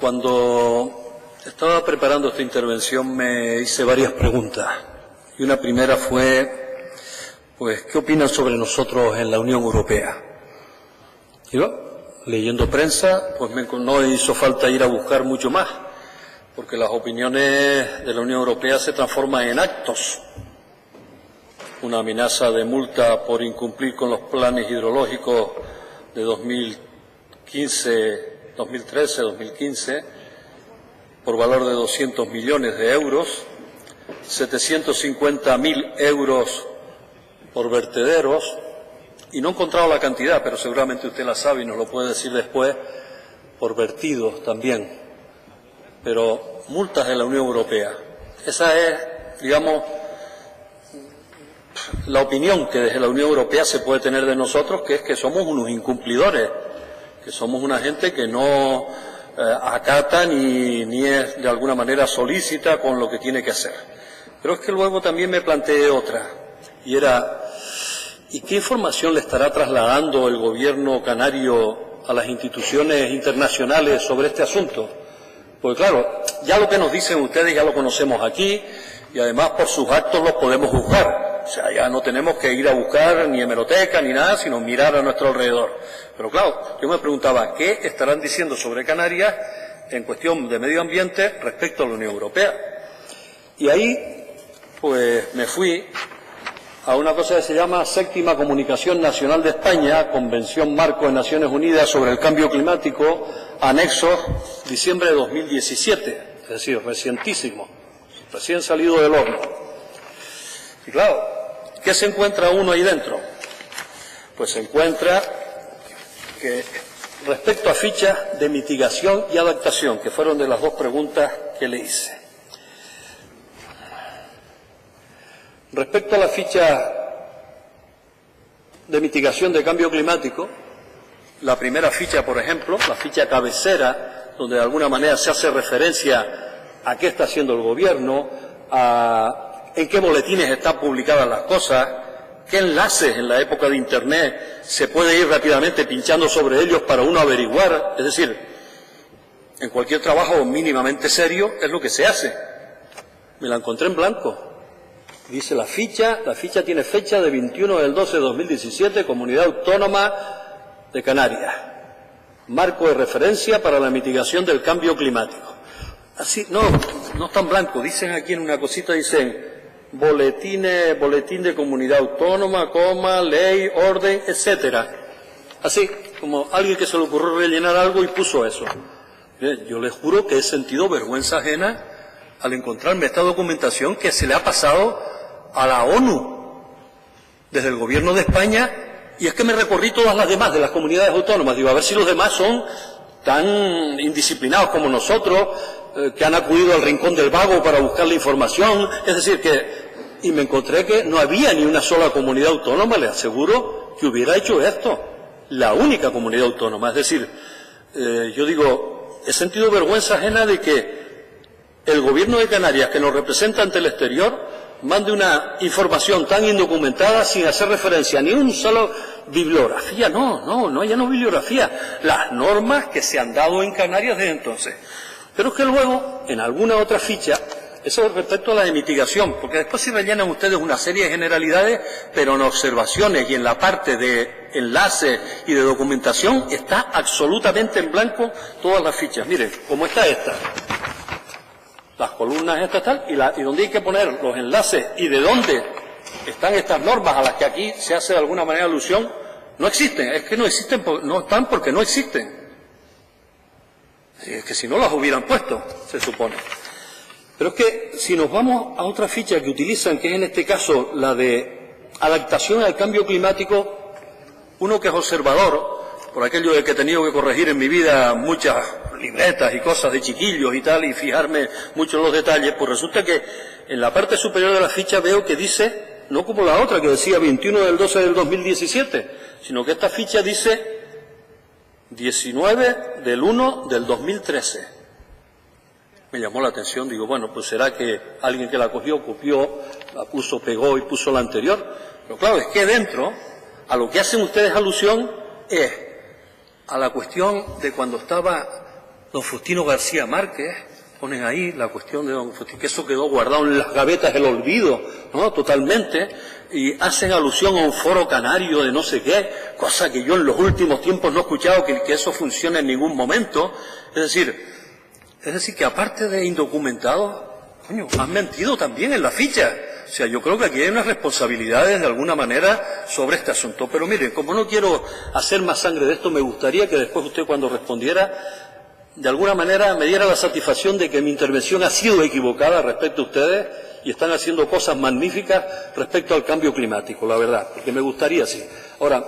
Cuando estaba preparando esta intervención me hice varias preguntas. Y una primera fue, pues, ¿qué opinan sobre nosotros en la Unión Europea? Y yo, leyendo prensa, pues no hizo falta ir a buscar mucho más, porque las opiniones de la Unión Europea se transforman en actos. Una amenaza de multa por incumplir con los planes hidrológicos de 2013-2015, por valor de 200 millones de euros, 750.000 euros por vertederos, y no he encontrado la cantidad, pero seguramente usted la sabe y nos lo puede decir después, por vertidos también. Pero multas de la Unión Europea. Esa es, digamos, la opinión que desde la Unión Europea se puede tener de nosotros, que es que somos unos incumplidores, que somos una gente que no acata ni es de alguna manera solícita con lo que tiene que hacer. Pero es que luego también me planteé otra, y era, ¿y qué información le estará trasladando el gobierno canario a las instituciones internacionales sobre este asunto? Pues claro, ya lo que nos dicen ustedes ya lo conocemos aquí, y además por sus actos los podemos juzgar. O sea, ya no tenemos que ir a buscar ni hemeroteca ni nada, sino mirar a nuestro alrededor. Pero claro, yo me preguntaba, ¿qué estarán diciendo sobre Canarias en cuestión de medio ambiente respecto a la Unión Europea? Y ahí, pues, me fui a una cosa que se llama Séptima Comunicación Nacional de España, Convención Marco de Naciones Unidas sobre el Cambio Climático, anexo diciembre de 2017, es decir, recientísimo, recién salido del horno. Y claro, ¿qué se encuentra uno ahí dentro? Pues se encuentra que respecto a fichas de mitigación y adaptación, que fueron de las dos preguntas que le hice. Respecto a la ficha de mitigación de cambio climático, la primera ficha, por ejemplo, la ficha cabecera, donde de alguna manera se hace referencia a qué está haciendo el gobierno, en qué boletines están publicadas las cosas, qué enlaces en la época de Internet se puede ir rápidamente pinchando sobre ellos para uno averiguar. Es decir, en cualquier trabajo mínimamente serio es lo que se hace. Me la encontré en blanco. Dice la ficha tiene fecha de 21 del 12 de 2017, Comunidad Autónoma de Canarias. Marco de referencia para la mitigación del cambio climático. Así, no está en blanco. Dicen aquí en una cosita, dicen boletín de comunidad autónoma, coma, ley, orden, etcétera. Así, como alguien que se le ocurrió rellenar algo y puso eso. Yo les juro que he sentido vergüenza ajena al encontrarme esta documentación que se le ha pasado a la ONU desde el gobierno de España, y es que me recorrí todas las demás de las comunidades autónomas. Digo, a ver si los demás son tan indisciplinados como nosotros, que han acudido al rincón del vago para buscar la información. Es decir, y me encontré que no había ni una sola comunidad autónoma, le aseguro, que hubiera hecho esto. La única comunidad autónoma. Es decir, yo digo, he sentido vergüenza ajena de que el gobierno de Canarias, que nos representa ante el exterior, mande una información tan indocumentada sin hacer referencia a ni un solo bibliografía. No hay bibliografía. Las normas que se han dado en Canarias desde entonces. Pero es que luego, en alguna otra ficha, eso respecto a la de mitigación, porque después si rellenan ustedes una serie de generalidades, pero en observaciones y en la parte de enlaces y de documentación está absolutamente en blanco todas las fichas. Miren, como está esta. Las columnas estas tal, y donde hay que poner los enlaces y de dónde están estas normas a las que aquí se hace de alguna manera alusión, no existen. Es que no existen, no están porque no existen. Es que si no las hubieran puesto, se supone. Pero es que si nos vamos a otra ficha que utilizan, que es en este caso la de adaptación al cambio climático, uno que es observador, por aquello de que he tenido que corregir en mi vida muchas libretas y cosas de chiquillos y tal, y fijarme mucho en los detalles, pues resulta que en la parte superior de la ficha veo que dice, no como la otra que decía 21 del 12 del 2017, sino que esta ficha dice 19 del 1 del 2013. Me llamó la atención, digo, bueno, pues será que alguien que la cogió, copió, la puso, pegó y puso la anterior. Pero claro, es que dentro, a lo que hacen ustedes alusión es a la cuestión de cuando estaba don Faustino García Márquez, ponen ahí la cuestión de don Faustino, que eso quedó guardado en las gavetas del olvido, ¿no? Totalmente, y hacen alusión a un foro canario de no sé qué, cosa que yo en los últimos tiempos no he escuchado que eso funcione en ningún momento. Es decir que aparte de indocumentados, coño, han mentido también en la ficha. O sea, yo creo que aquí hay unas responsabilidades de alguna manera sobre este asunto. Pero miren, como no quiero hacer más sangre de esto, me gustaría que después usted, cuando respondiera, de alguna manera me diera la satisfacción de que mi intervención ha sido equivocada respecto a ustedes y están haciendo cosas magníficas respecto al cambio climático, la verdad, porque me gustaría así. Ahora,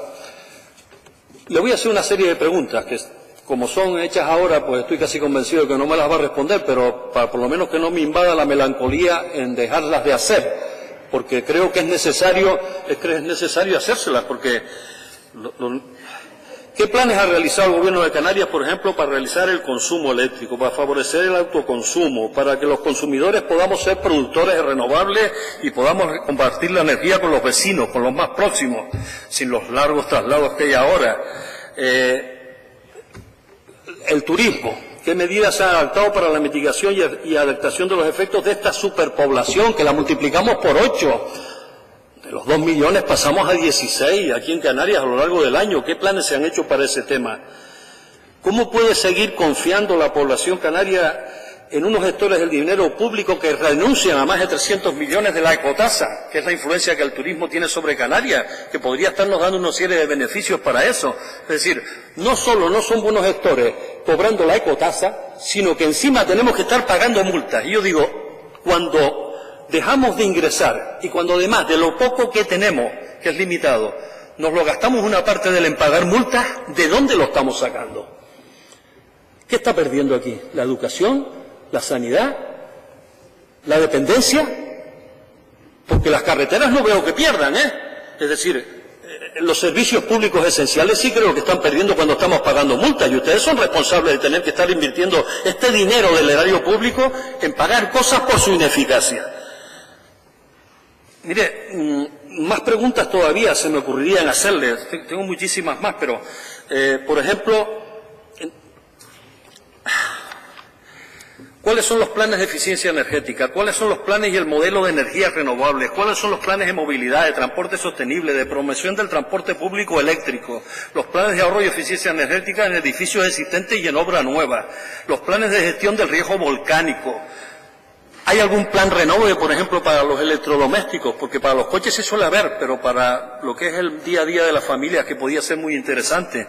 le voy a hacer una serie de preguntas que, como son hechas ahora, pues estoy casi convencido de que no me las va a responder, pero para por lo menos que no me invada la melancolía en dejarlas de hacer, porque creo que es necesario hacérselas, porque ¿qué planes ha realizado el Gobierno de Canarias, por ejemplo, para realizar el consumo eléctrico, para favorecer el autoconsumo, para que los consumidores podamos ser productores de renovables y podamos compartir la energía con los vecinos, con los más próximos, sin los largos traslados que hay ahora? El turismo, ¿qué medidas se han adoptado para la mitigación y adaptación de los efectos de esta superpoblación, que la multiplicamos por 8? De los 2 millones pasamos a 16 aquí en Canarias a lo largo del año. ¿Qué planes se han hecho para ese tema? ¿Cómo puede seguir confiando la población canaria en unos gestores del dinero público que renuncian a más de 300 millones de la ecotasa, que es la influencia que el turismo tiene sobre Canarias, que podría estarnos dando una serie de beneficios para eso? Es decir, no solo no son buenos gestores cobrando la ecotasa, sino que encima tenemos que estar pagando multas. Y yo digo, cuando dejamos de ingresar y cuando además de lo poco que tenemos, que es limitado, nos lo gastamos una parte del en pagar multas, ¿de dónde lo estamos sacando? ¿Qué está perdiendo aquí? ¿La educación? ¿La sanidad? ¿La dependencia? Porque las carreteras no veo que pierdan, ¿eh? Es decir, los servicios públicos esenciales sí creo que están perdiendo cuando estamos pagando multas, y ustedes son responsables de tener que estar invirtiendo este dinero del erario público en pagar cosas por su ineficacia. Mire, más preguntas todavía se me ocurrirían hacerles. Tengo muchísimas más, pero, por ejemplo, ¿cuáles son los planes de eficiencia energética? ¿Cuáles son los planes y el modelo de energías renovables? ¿Cuáles son los planes de movilidad, de transporte sostenible, de promoción del transporte público eléctrico? Los planes de ahorro y eficiencia energética en edificios existentes y en obra nueva. Los planes de gestión del riesgo volcánico. ¿Hay algún plan renove, por ejemplo, para los electrodomésticos? Porque para los coches se suele haber, pero para lo que es el día a día de las familias, que podía ser muy interesante.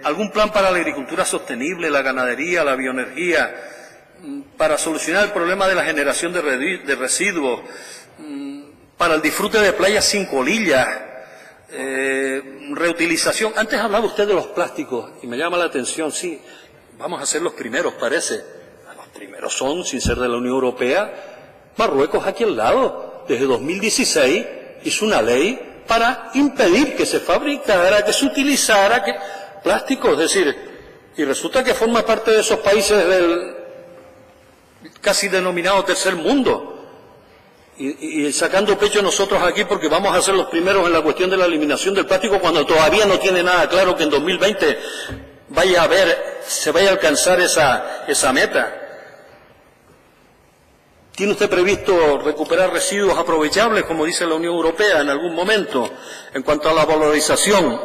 ¿Algún plan para la agricultura sostenible, la ganadería, la bioenergía, para solucionar el problema de la generación de residuos, para el disfrute de playas sin colillas, reutilización? Antes hablaba usted de los plásticos y me llama la atención, sí, vamos a ser los primeros, parece. Primero son, sin ser de la Unión Europea, Marruecos aquí al lado. Desde 2016 hizo una ley para impedir que se fabricara, que se utilizara plástico. Es decir, y resulta que forma parte de esos países del casi denominado tercer mundo. Y sacando pecho nosotros aquí porque vamos a ser los primeros en la cuestión de la eliminación del plástico, cuando todavía no tiene nada claro que en 2020 se vaya a alcanzar esa meta. ¿Tiene usted previsto recuperar residuos aprovechables, como dice la Unión Europea, en algún momento? En cuanto a la valorización,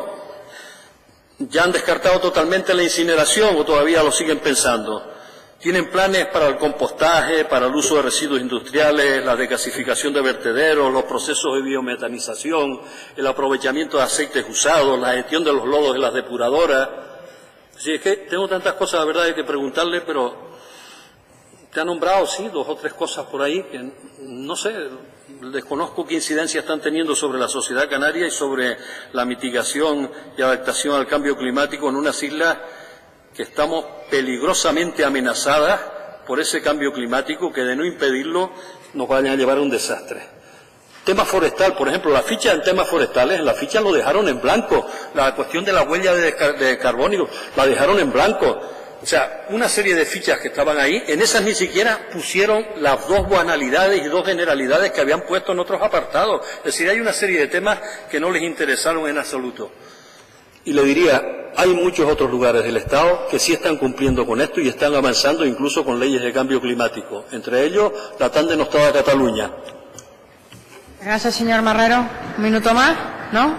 ¿ya han descartado totalmente la incineración o todavía lo siguen pensando? ¿Tienen planes para el compostaje, para el uso de residuos industriales, la desgasificación de vertederos, los procesos de biometanización, el aprovechamiento de aceites usados, la gestión de los lodos de las depuradoras? Sí, es que tengo tantas cosas, la verdad, hay que preguntarle, pero te ha nombrado, sí, 2 o 3 cosas por ahí que no sé, desconozco qué incidencia están teniendo sobre la sociedad canaria y sobre la mitigación y adaptación al cambio climático en unas islas que estamos peligrosamente amenazadas por ese cambio climático, que de no impedirlo nos vayan a llevar a un desastre. Tema forestal, por ejemplo, la ficha en temas forestales, la ficha lo dejaron en blanco. La cuestión de la huella de carbónico la dejaron en blanco. O sea, una serie de fichas que estaban ahí, en esas ni siquiera pusieron las 2 banalidades y 2 generalidades que habían puesto en otros apartados. Es decir, hay una serie de temas que no les interesaron en absoluto. Y le diría, hay muchos otros lugares del Estado que sí están cumpliendo con esto y están avanzando incluso con leyes de cambio climático. Entre ellos, la tan denostada Cataluña. Gracias, señor Marrero. Un minuto más, ¿no?